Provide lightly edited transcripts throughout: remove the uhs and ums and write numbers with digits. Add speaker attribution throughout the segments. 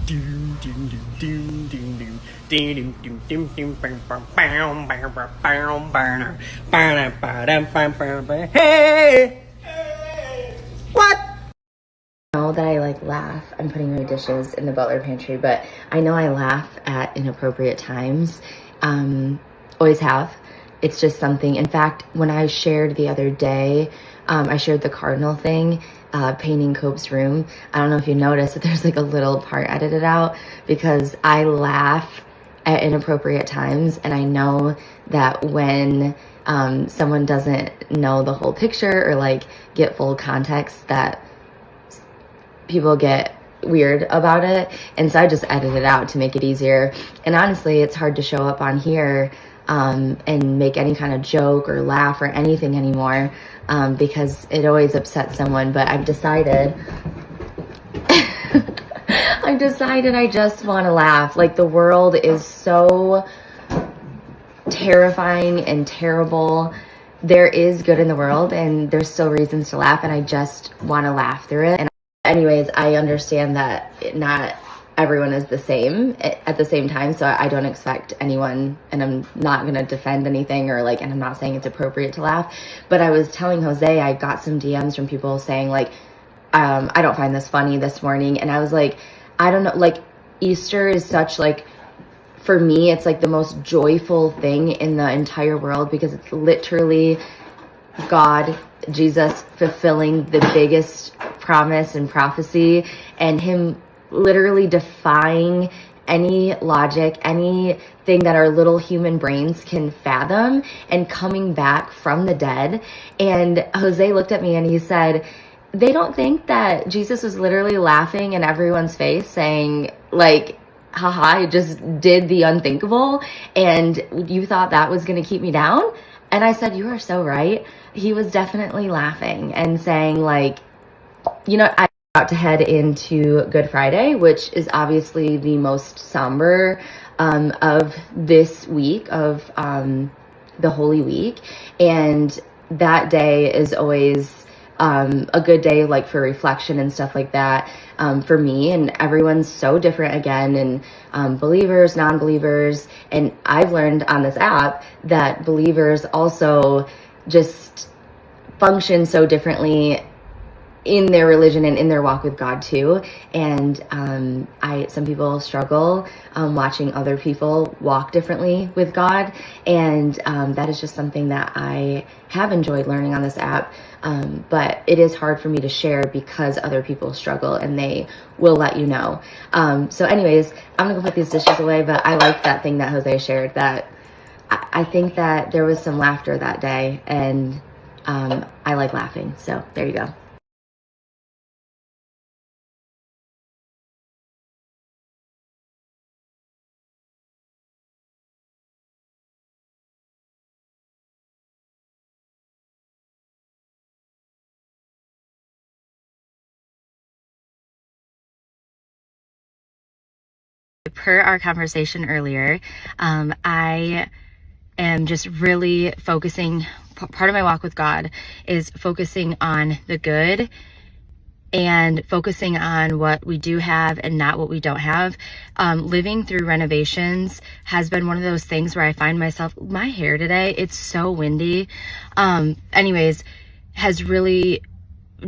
Speaker 1: Hey, what? Know that I like laugh. I'm putting my dishes in the butler pantry, but I know I laugh at inappropriate times. Always have. It's just something. In fact, when I shared the other day, I shared the cardinal thing, painting Cope's room. I don't know if you noticed, but there's like a little part edited out because I laugh at inappropriate times, and I know that when someone doesn't know the whole picture or like get full context, that people get weird about it. And so I just edit it out to make it easier. And honestly, it's hard to show up on here and make any kind of joke or laugh or anything anymore because it always upsets someone. But I've decided I just want to laugh. Like, the world is so terrifying and terrible. There is good in the world and there's still reasons to laugh, and I just want to laugh through it. And anyways, I understand that not everyone is the same at the same time, so I don't expect anyone, and I'm not going to defend anything or like, and I'm not saying it's appropriate to laugh, but I was telling Jose, I got some DMs from people saying like, I don't find this funny this morning, and I was like, I don't know, like, Easter is such like, for me, it's like the most joyful thing in the entire world because it's literally God, Jesus, fulfilling the biggest promise and prophecy, and him literally defying any logic, anything that our little human brains can fathom, and coming back from the dead. And Jose looked at me and he said, they don't think that Jesus was literally laughing in everyone's face saying like, haha, I just did the unthinkable, and you thought that was going to keep me down? And I said, you are so right. He was definitely laughing and saying like, you know, I'm about to head into Good Friday, which is obviously the most somber of this week, of the Holy Week. And that day is always a good day, like for reflection and stuff like that, for me. And everyone's so different again, and believers, non-believers. And I've learned on this app that believers also just function so differently in their religion and in their walk with God too. And some people struggle watching other people walk differently with God, and that is just something that I have enjoyed learning on this app, but it is hard for me to share because other people struggle and they will let you know. So anyways, I'm gonna go put these dishes away, but I like that thing that Jose shared, that I think that there was some laughter that day, and I like laughing, so there you go. Per our conversation earlier, I am just really focusing, part of my walk with God is focusing on the good and focusing on what we do have and not what we don't have. Living through renovations has been one of those things where I find myself, my hair today, it's so windy. Anyways, has really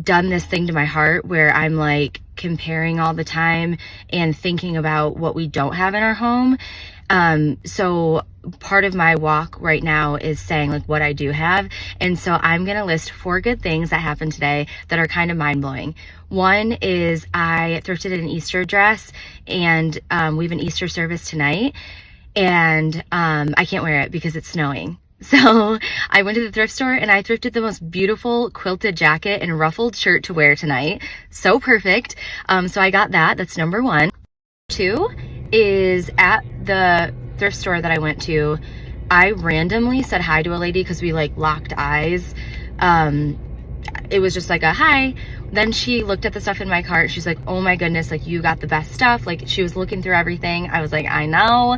Speaker 1: done this thing to my heart where I'm like comparing all the time and thinking about what we don't have in our home. So part of my walk right now is saying like what I do have. And so I'm going to list 4 good things that happened today that are kind of mind-blowing. One is I thrifted an Easter dress, and we have an Easter service tonight, and I can't wear it because it's snowing. So I went to the thrift store and I thrifted the most beautiful quilted jacket and ruffled shirt to wear tonight. So perfect. So I got that. That's number 1. 2 is at the thrift store that I went to, I randomly said hi to a lady because we like locked eyes. It was just like a hi. Then she looked at the stuff in my cart. She's like, oh my goodness, like you got the best stuff. Like she was looking through everything. I was like, I know.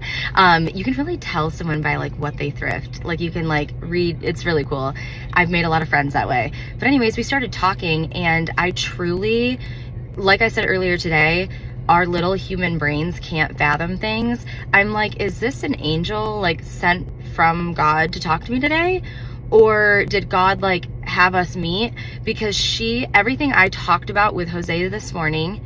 Speaker 1: You can really tell someone by like what they thrift. Like you can like read, it's really cool. I've made a lot of friends that way. But anyways, we started talking, and I truly, like I said earlier today, our little human brains can't fathom things. I'm like, is this an angel like sent from God to talk to me today? Or did God like have us meet? Because everything I talked about with Jose this morning,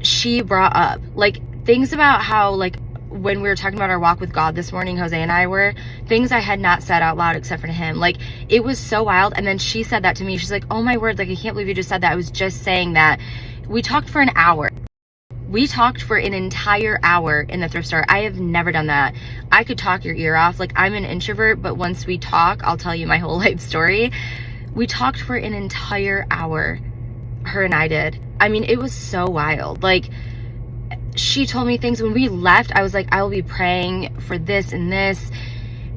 Speaker 1: she brought up like things about how like when we were talking about our walk with God this morning, Jose and I were, things I had not said out loud except for to him. Like, it was so wild. And then she said that to me. She's like, oh my word, like, I can't believe you just said that. I was just saying that. We talked for an hour. We talked for an entire hour in the thrift store. I have never done that. I could talk your ear off. Like, I'm an introvert, but once we talk, I'll tell you my whole life story. We talked for an entire hour. Her and I did. I mean, it was so wild. Like, she told me things when we left. I was like, I will be praying for this and this.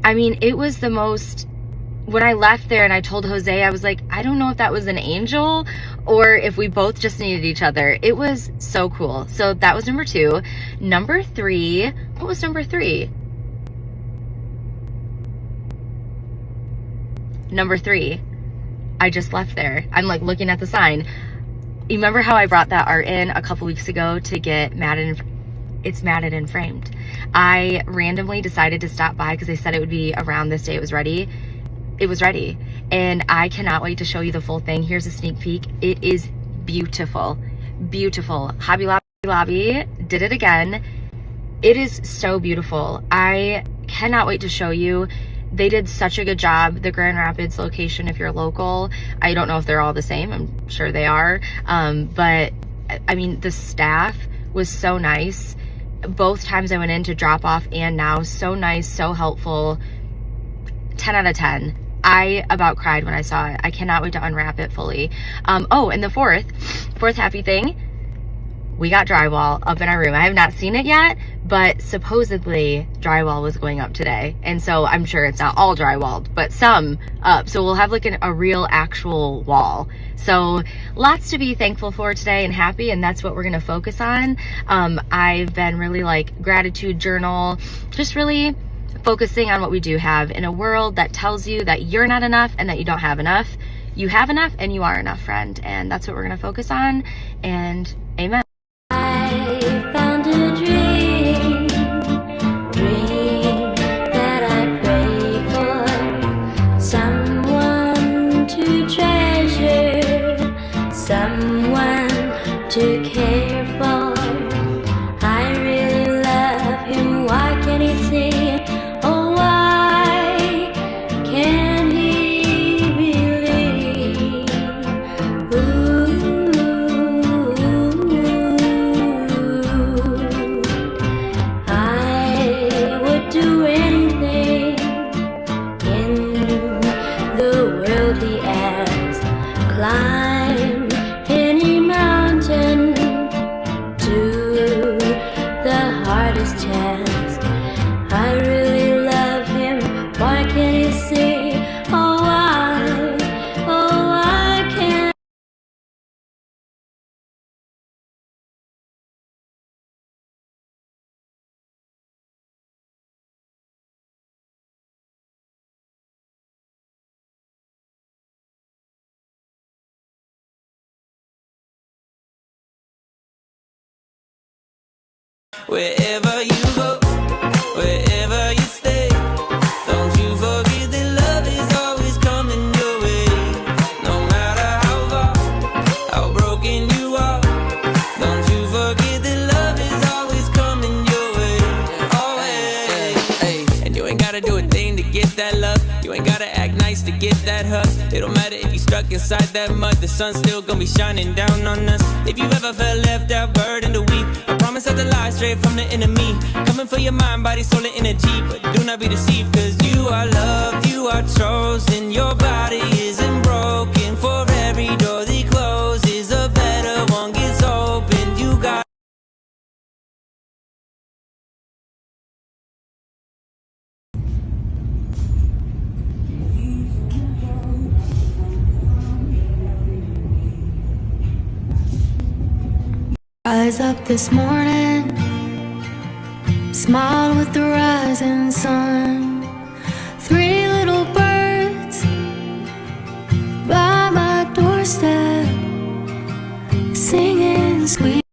Speaker 1: I mean, it was the most, when I left there and I told Jose, I was like, I don't know if that was an angel or if we both just needed each other. It was so cool. So that was number 2. Number 3, what was number 3? Number 3, I just left there. I'm like looking at the sign. You remember how I brought that art in a couple weeks ago to get matted and framed? I randomly decided to stop by because they said it would be around this day it was ready. It was ready. And I cannot wait to show you the full thing. Here's a sneak peek. It is beautiful. Beautiful. Hobby Lobby did it again. It is so beautiful. I cannot wait to show you. They did such a good job. The Grand Rapids location, if you're local, I don't know if they're all the same. I'm sure they are. But I mean, the staff was so nice. Both times I went in to drop off and now, so nice, so helpful. 10 out of 10. I about cried when I saw it. I cannot wait to unwrap it fully. Oh, and the fourth happy thing, we got drywall up in our room. I have not seen it yet, but supposedly drywall was going up today. And so I'm sure it's not all drywalled, but some up. So we'll have like a real actual wall. So lots to be thankful for today and happy. And that's what we're going to focus on. I've been really like gratitude journal, just really focusing on what we do have in a world that tells you that you're not enough and that you don't have enough. You have enough and you are enough, friend. And that's what we're going to focus on. And amen.
Speaker 2: I found a dream that I pray for, someone to treasure, someone to care for. I really love him, why can't he see? Oh, why can't he believe? I would do anything in the world he asks. Climb any mountain, do the hardest task. I really love him, why can't he see? Oh, I can't.
Speaker 3: Wherever you go, wherever you stay, don't you forget that love is always coming your way. No matter how far, how broken you are, don't you forget that love is always coming your way. Always. And you ain't gotta do a thing to get that love. You ain't gotta act nice to get that hug. It don't matter if you stuck inside that mud, the sun's still gonna be shining down on us. If you've ever felt left out, burdened, or weak, I promise not to lie straight from the enemy. Coming for your mind, body, soul, and energy. But do not be deceived, cause you are loved, you are chosen. Your body isn't broken. For every door that closes, a better one gets opened. You got
Speaker 2: Rise up this morning, smile with the rising sun. 3 little birds by my doorstep, singing sweet.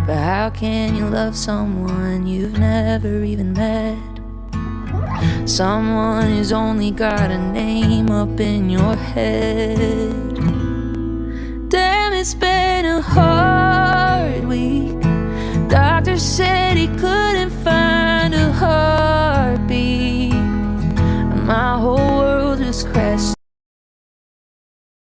Speaker 2: But how can you love someone you've never even met? Someone who's only got a name up in your head. Damn, it's been a hard